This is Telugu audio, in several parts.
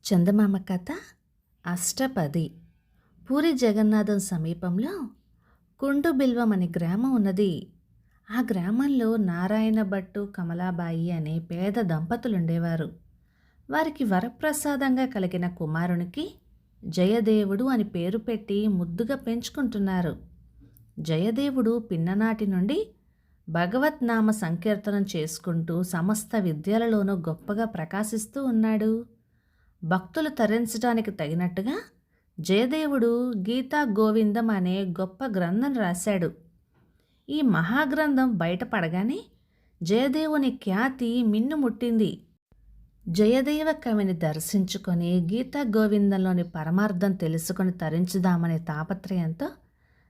చందమామ కథ అష్టపది. పూరి జగన్నాథం సమీపంలో కుండుబిల్వం అనే గ్రామం ఉన్నది. ఆ గ్రామంలో నారాయణ భట్టు కమలాబాయి అనే పేద దంపతులుండేవారు. వారికి వరప్రసాదంగా కలిగిన కుమారునికి జయదేవుడు అని పేరు పెట్టి ముద్దుగా పెంచుకుంటున్నారు. జయదేవుడు పిన్ననాటి నుండి భగవత్నామ సంకీర్తనం చేసుకుంటూ సమస్త విద్యలలోనూ గొప్పగా ప్రకాశిస్తూ ఉన్నాడు. భక్తులు తరించడానికి తగినట్టుగా జయదేవుడు గీతా గోవిందం అనే గొప్ప గ్రంథం రాశాడు. ఈ మహాగ్రంథం బయటపడగానే జయదేవుని ఖ్యాతి మిన్నుముట్టింది. జయదేవ కవిని దర్శించుకొని గీతా గోవిందంలోని పరమార్థం తెలుసుకొని తరించుదామనే తాపత్రయంతో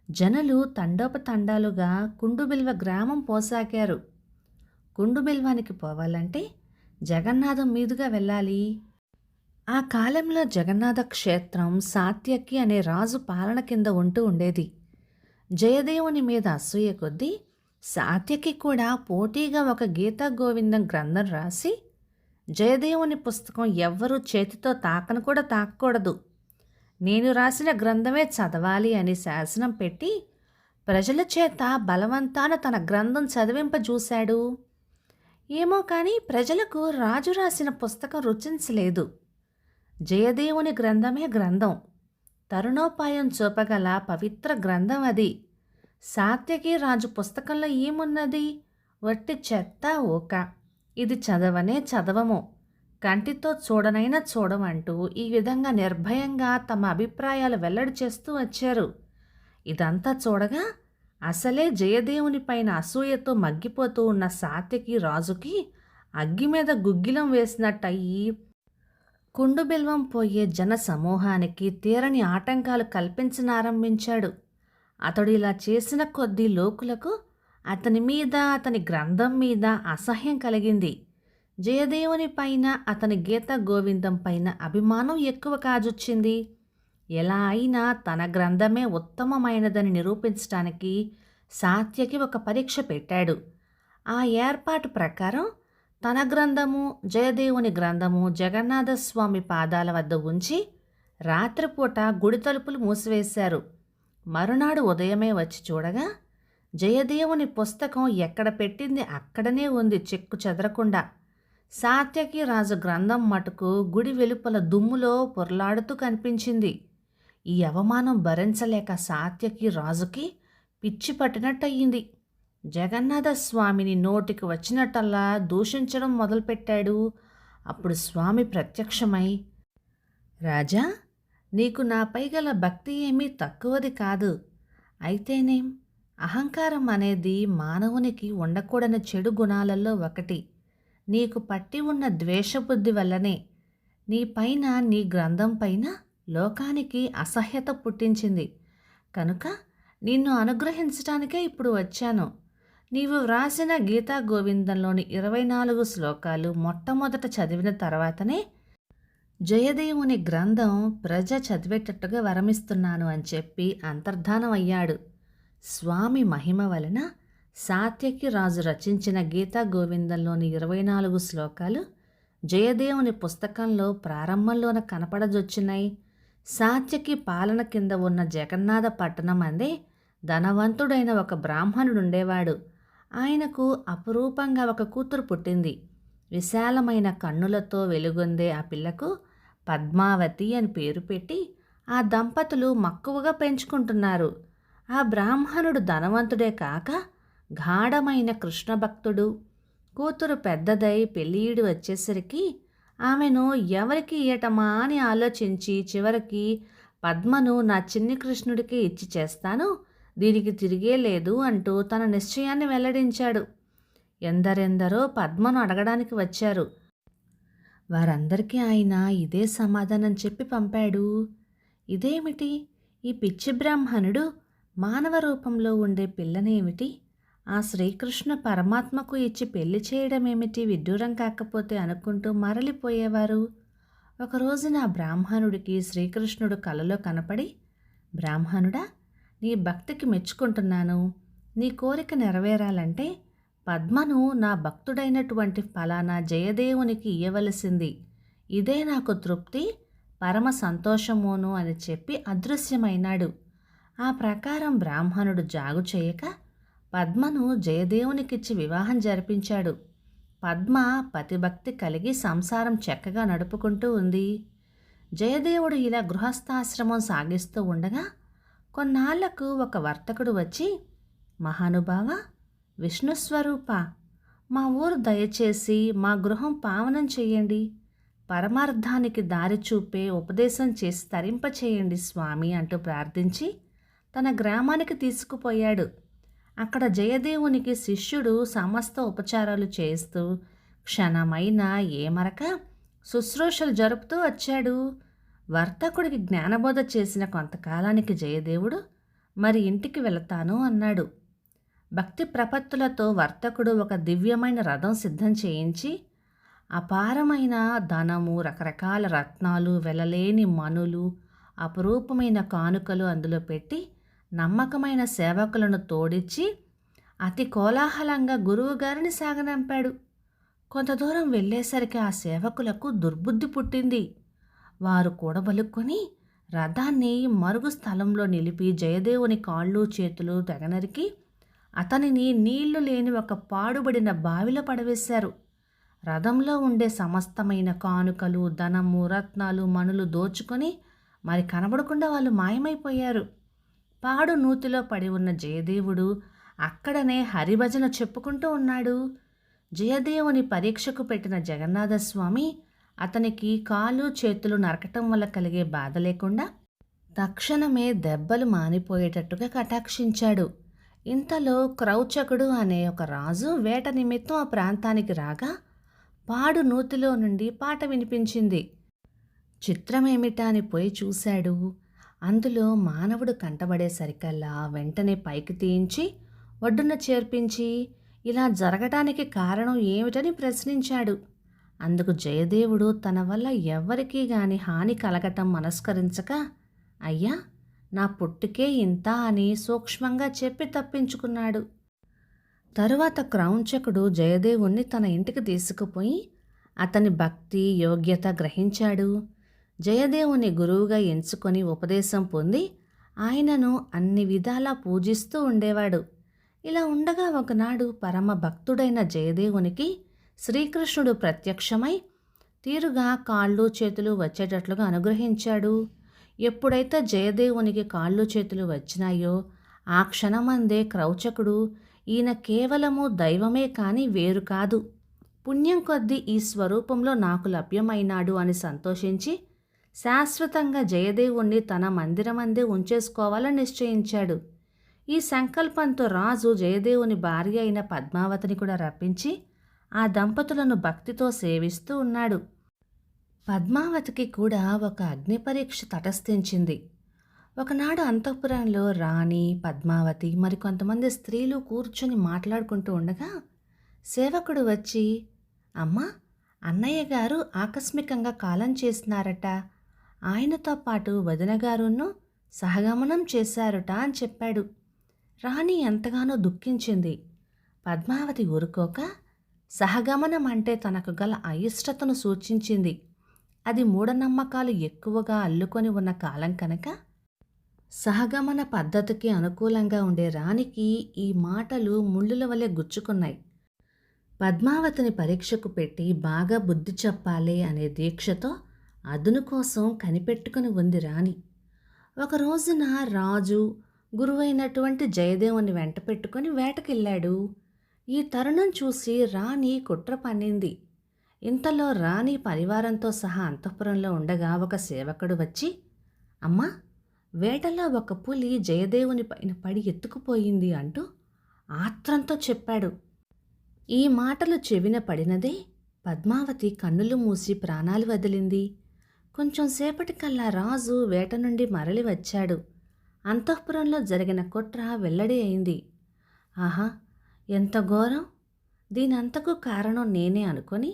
జనులు తండోపతండాలుగా కుండుబిల్వ గ్రామం పోసాగారు. కుండుబిల్వానికి పోవాలంటే జగన్నాథం మీదుగా వెళ్ళాలి. ఆ కాలంలో జగన్నాథ క్షేత్రం సాత్యకి అనే రాజు పాలన కింద ఉంటూ ఉండేది. జయదేవుని మీద అసూయ కొద్దీ సాత్యకి కూడా పోటీగా ఒక గీతా గోవిందం గ్రంథం రాసి, జయదేవుని పుస్తకం ఎవ్వరూ చేతితో తాకను కూడా తాకకూడదు, నేను రాసిన గ్రంథమే చదవాలి అని శాసనం పెట్టి ప్రజల చేత బలవంతాన తన గ్రంథం చదివింపజూశాడు. ఏమో కానీ ప్రజలకు రాజు రాసిన పుస్తకం రుచించలేదు. జయదేవుని గ్రంథమే గ్రంథం, తరుణోపాయం చూపగల పవిత్ర గ్రంథం అది. సాత్యకి రాజు పుస్తకంలో ఏమున్నది? వట్టి చెత్త ఓక. ఇది చదవనే చదవము, కంటితో చూడనైనా చూడమంటూ ఈ విధంగా నిర్భయంగా తమ అభిప్రాయాలు వెల్లడి చేస్తూ వచ్చారు. ఇదంతా చూడగా అసలే జయదేవుని పైన అసూయతో మగ్గిపోతూ ఉన్న సాత్యకి రాజుకి అగ్గి మీద గుగ్గిలం వేసినట్టయి కుండుబిల్వం పోయే జన సమూహానికి తీరని ఆటంకాలు కల్పించనారంభించాడు. అతడు ఇలా చేసిన కొద్దీ లోకులకు అతని మీద, అతని గ్రంథం మీద అసహ్యం కలిగింది. జయదేవుని పైన, అతని గీతా గోవిందం పైన అభిమానం ఎక్కువ కాజొచ్చింది. ఎలా అయినా తన గ్రంథమే ఉత్తమమైనదని నిరూపించడానికి సాత్యకి ఒక పరీక్ష పెట్టాడు. ఆ ఏర్పాటు ప్రకారం తన గ్రంథము, జయదేవుని గ్రంథము జగన్నాథస్వామి పాదాల వద్ద ఉంచి రాత్రిపూట గుడి తలుపులు మూసివేశారు. మరునాడు ఉదయమే వచ్చి చూడగా జయదేవుని పుస్తకం ఎక్కడ పెట్టింది అక్కడనే ఉంది, చెక్కు చెదరకుండా. సాత్యకి రాజు గ్రంథం మటుకు గుడి వెలుపల దుమ్ములో పొర్లాడుతూ కనిపించింది. ఈ అవమానం భరించలేక సాత్యకి రాజుకి పిచ్చి పట్టినట్టయింది. జగన్నాథ స్వామిని నోటికి వచ్చినట్టల్లా దూషించడం మొదలుపెట్టాడు. అప్పుడు స్వామి ప్రత్యక్షమై, రాజా, నీకు నాపై గల భక్తి ఏమీ తక్కువది కాదు. అయితేనేం, అహంకారం అనేది మానవునికి ఉండకూడని చెడు గుణాలలో ఒకటి. నీకు పట్టి ఉన్న ద్వేషబుద్ధి వల్లనే నీ పైన, నీ గ్రంథం పైన లోకానికి అసహ్యత పుట్టించింది. కనుక నిన్ను అనుగ్రహించటానికే ఇప్పుడు వచ్చాను. నీవు వ్రాసిన గీతా గోవిందంలోని 24 శ్లోకాలు మొట్టమొదట చదివిన తర్వాతనే జయదేవుని గ్రంథం ప్రజ చదివేటట్టుగా వరమిస్తున్నాను అని చెప్పి అంతర్ధానం అయ్యాడు. స్వామి మహిమ వలన సాత్యకి రాజు రచించిన గీతా గోవిందంలోని 24 శ్లోకాలు జయదేవుని పుస్తకంలో ప్రారంభంలోన కనపడజొచ్చినాయి. సాత్యకి పాలన కింద ఉన్న జగన్నాథ పట్టణం అందే ధనవంతుడైన ఒక బ్రాహ్మణుడుండేవాడు. ఆయనకు అపురూపంగా ఒక కూతురు పుట్టింది. విశాలమైన కన్నులతో వెలుగొందే ఆ పిల్లకు పద్మావతి అని పేరు పెట్టి ఆ దంపతులు మక్కువగా పెంచుకుంటున్నారు. ఆ బ్రాహ్మణుడు ధనవంతుడే కాక గాఢమైన కృష్ణ భక్తుడు. కూతురు పెద్దదై పెళ్ళీడు వచ్చేసరికి ఆమెను ఎవరికి ఇయ్యటమా అని ఆలోచించి చివరికి పద్మను నా చిన్ని కృష్ణుడికి ఇచ్చి చేస్తాను, దీనికి తిరిగే లేదు అంటూ తన నిశ్చయాన్ని వెల్లడించాడు. ఎందరెందరో పద్మను అడగడానికి వచ్చారు. వారందరికీ ఆయన ఇదే సమాధానం చెప్పి పంపాడు. ఇదేమిటి, ఈ పిచ్చి బ్రాహ్మణుడు మానవ రూపంలో ఉండే పిల్లనేమిటి ఆ శ్రీకృష్ణ పరమాత్మకు ఇచ్చి పెళ్లి చేయడమేమిటి విడ్డూరం కాకపోతే అనుకుంటూ మరలిపోయేవారు. ఒకరోజున బ్రాహ్మణుడికి శ్రీకృష్ణుడు కలలో కనపడి, బ్రాహ్మణుడా, నీ భక్తికి మెచ్చుకుంటున్నాను. నీ కోరిక నెరవేరాలంటే పద్మను నా భక్తుడైనటువంటి ఫలానా జయదేవునికి ఇయ్యవలసింది. ఇదే నాకు తృప్తి, పరమ సంతోషమును అని చెప్పి అదృశ్యమైనాడు. ఆ ప్రకారం బ్రాహ్మణుడు జాగు చేయక పద్మను జయదేవునికిచ్చి వివాహం జరిపించాడు. పద్మ పతిభక్తి కలిగి సంసారం చక్కగా నడుపుకుంటూ ఉంది. జయదేవుడు ఇలా గృహస్థాశ్రమం సాగిస్తూ ఉండగా కొన్నాళ్లకు ఒక వర్తకుడు వచ్చి, మహానుభావ, విష్ణుస్వరూప, మా ఊరు దయచేసి మా గృహం పావనం చెయ్యండి, పరమార్థానికి దారి చూపే ఉపదేశం చేసి తరింపచేయండి స్వామి అంటూ ప్రార్థించి తన గ్రామానికి తీసుకుపోయాడు. అక్కడ జయదేవునికి శిష్యుడు సమస్త ఉపచారాలు చేస్తూ క్షణమైనా ఏమరక శుశ్రూషలు జరుపుతూ వచ్చాడు. వర్తకుడికి జ్ఞానబోధ చేసిన కొంతకాలానికి జయదేవుడు మరి ఇంటికి వెళతాను అన్నాడు. భక్తి ప్రపత్తులతో వర్తకుడు ఒక దివ్యమైన రథం సిద్ధం చేయించి అపారమైన ధనము, రకరకాల రత్నాలు, వెలలేని మనులు, అపురూపమైన కానుకలు అందులో పెట్టి నమ్మకమైన సేవకులను తోడిచ్చి అతి కోలాహలంగా గురువుగారిని సాగనంపాడు. కొంత దూరం వెళ్ళేసరికి ఆ సేవకులకు దుర్బుద్ధి పుట్టింది. వారు కూడబలుక్కొని రథాన్ని మరుగు స్థలంలో నిలిపి జయదేవుని కాళ్ళు చేతులు తెగనరికి అతనిని నీళ్లు లేని ఒక పాడుబడిన బావిలో పడవేశారు. రథంలో ఉండే సమస్తమైన కానుకలు, ధనము, రత్నాలు, మణులు దోచుకొని మరి కనబడకుండా వాళ్ళు మాయమైపోయారు. పాడు నూతిలో పడి ఉన్న జయదేవుడు అక్కడనే హరిభజన చెప్పుకుంటూ ఉన్నాడు. జయదేవుని పరీక్షకు పెట్టిన జగన్నాథస్వామి అతనికి కాళ్ళు చేతులు నరకటం వల్ల కలిగే బాధ లేకుండా తక్షణమే దెబ్బలు మానిపోయేటట్టుగా కటాక్షించాడు. ఇంతలో క్రౌచకుడు అనే ఒక రాజు వేట నిమిత్తం ఆ ప్రాంతానికి రాగా పాడు నూతిలో నుండి పాట వినిపించింది. చిత్రమేమిటా అని పోయి చూశాడు. అందులో మానవుడు కంటబడేసరికల్లా వెంటనే పైకి తీయించి ఒడ్డున చేర్పించి ఇలా జరగటానికి కారణం ఏమిటని ప్రశ్నించాడు. అందుకు జయదేవుడు తన వల్ల ఎవ్వరికీ గాని హాని కలగటం మనస్కరించక, అయ్యా, నా పుట్టుకే ఇంత అని సూక్ష్మంగా చెప్పి తప్పించుకున్నాడు. తరువాత క్రౌంచకుడు జయదేవుణ్ణి తన ఇంటికి తీసుకుపోయి అతని భక్తి యోగ్యత గ్రహించాడు. జయదేవుని గురువుగా ఎంచుకొని ఉపదేశం పొంది ఆయనను అన్ని విధాలా పూజిస్తూ ఉండేవాడు. ఇలా ఉండగా ఒకనాడు పరమ భక్తుడైన జయదేవునికి శ్రీకృష్ణుడు ప్రత్యక్షమై తీరుగా కాళ్ళు చేతులు వచ్చేటట్లుగా అనుగ్రహించాడు. ఎప్పుడైతే జయదేవునికి కాళ్ళు చేతులు వచ్చినాయో ఆ క్షణమందే క్రౌచకుడు, ఈయన కేవలము దైవమే కాని వేరు కాదు, పుణ్యం కొద్దీ ఈ స్వరూపంలో నాకు లభ్యమైనాడు అని సంతోషించి శాశ్వతంగా జయదేవుణ్ణి తన మందిరమందే ఉంచేసుకోవాలని నిశ్చయించాడు. ఈ సంకల్పంతో రాజు జయదేవుని భార్య అయిన పద్మావతిని కూడా రప్పించి ఆ దంపతులను భక్తితో సేవిస్తూ ఉన్నాడు. పద్మావతికి కూడా ఒక అగ్ని పరీక్ష తటస్థించింది. ఒకనాడు అంతఃపురంలో రాణి, పద్మావతి మరికొంతమంది స్త్రీలు కూర్చొని మాట్లాడుకుంటూ ఉండగా సేవకుడు వచ్చి, అమ్మా, అన్నయ్య గారు ఆకస్మికంగా కాలం చేసినారట, ఆయనతో పాటు వదినగారును సహగమనం చేశారట అని చెప్పాడు. రాణి ఎంతగానో దుఃఖించింది. పద్మావతి ఊరుకోక సహగమనం అంటే తనకు గల అయిష్టతను సూచించింది. అది మూఢనమ్మకాలు ఎక్కువగా అల్లుకొని ఉన్న కాలం కనుక సహగమన పద్ధతికి అనుకూలంగా ఉండే రాణికి ఈ మాటలు ముళ్ళుల వలె గుచ్చుకున్నాయి. పద్మావతిని పరీక్షకు పెట్టి బాగా బుద్ధి చెప్పాలి అనే దీక్షతో అదును కోసం కనిపెట్టుకుని ఉంది రాణి. ఒక రోజున రాజు గురువైనటువంటి జయదేవుని వెంట పెట్టుకుని వేటకెళ్ళాడు. ఈ తరుణం చూసి రాణి కుట్ర పన్నింది. ఇంతలో రాణి పరివారంతో సహా అంతఃపురంలో ఉండగా ఒక సేవకుడు వచ్చి, అమ్మా, వేటలో ఒక పులి జయదేవుని పైన పడి ఎత్తుకుపోయింది అంటూ ఆత్రంతో చెప్పాడు. ఈ మాటలు చెవిన పడినదే పద్మావతి కన్నులు మూసి ప్రాణాలు వదిలింది. కొంచెం సేపటికల్లా రాజు వేట నుండి మరలి వచ్చాడు. అంతఃపురంలో జరిగిన కుట్ర వెల్లడి అయింది. ఆహా, ఎంత ఘోరం! దీనంతకు కారణం నేనే అనుకొని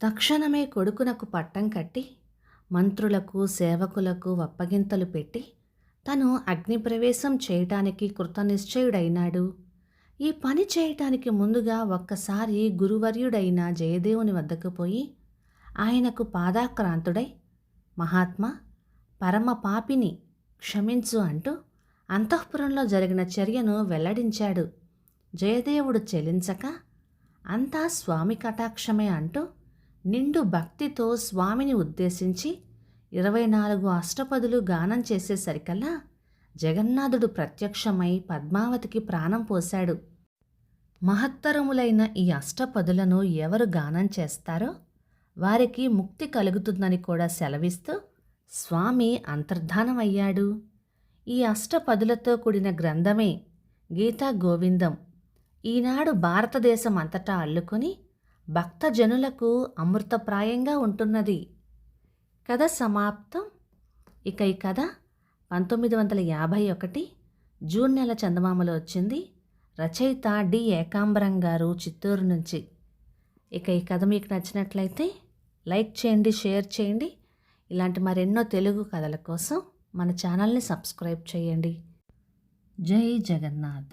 తక్షణమే కొడుకునకు పట్టం కట్టి మంత్రులకు సేవకులకు అప్పగింతలు పెట్టి తను అగ్నిప్రవేశం చేయటానికి కృతనిశ్చయుడైనాడు. ఈ పని చేయటానికి ముందుగా ఒక్కసారి గురువర్యుడైన జయదేవుని వద్దకు పోయి ఆయనకు పాదాక్రాంతుడై, మహాత్మా, పరమ పాపిని క్షమించు అంటూ అంతఃపురంలో జరిగిన చర్యను వెల్లడించాడు. జయదేవుడు చెలించక, అంతా స్వామి కటాక్షమే అంటూ నిండు భక్తితో స్వామిని ఉద్దేశించి 24 అష్టపదులు గానం చేసేసరికల్లా జగన్నాథుడు ప్రత్యక్షమై పద్మావతికి ప్రాణం పోశాడు. మహత్తరములైన ఈ అష్టపదులను ఎవరు గానం చేస్తారో వారికి ముక్తి కలుగుతుందని కూడా సెలవిస్తూ స్వామి అంతర్ధానమయ్యాడు. ఈ అష్టపదులతో కూడిన గ్రంథమే గీతా గోవిందం ఈనాడు భారతదేశం అంతటా అల్లుకొని భక్తజనులకు అమృతప్రాయంగా ఉంటున్నది. కథ సమాప్తం. ఇక ఈ కథ 1951 జూన్ నెల చందమామలో వచ్చింది. రచయిత డి ఏకాంబరం గారు, చిత్తూరు నుంచి. ఇక ఈ కథ మీకు నచ్చినట్లయితే లైక్ చేయండి, షేర్ చేయండి. ఇలాంటి మరెన్నో తెలుగు కథల కోసం మన ఛానల్ని సబ్స్క్రైబ్ చేయండి. జై జగన్నాథ్.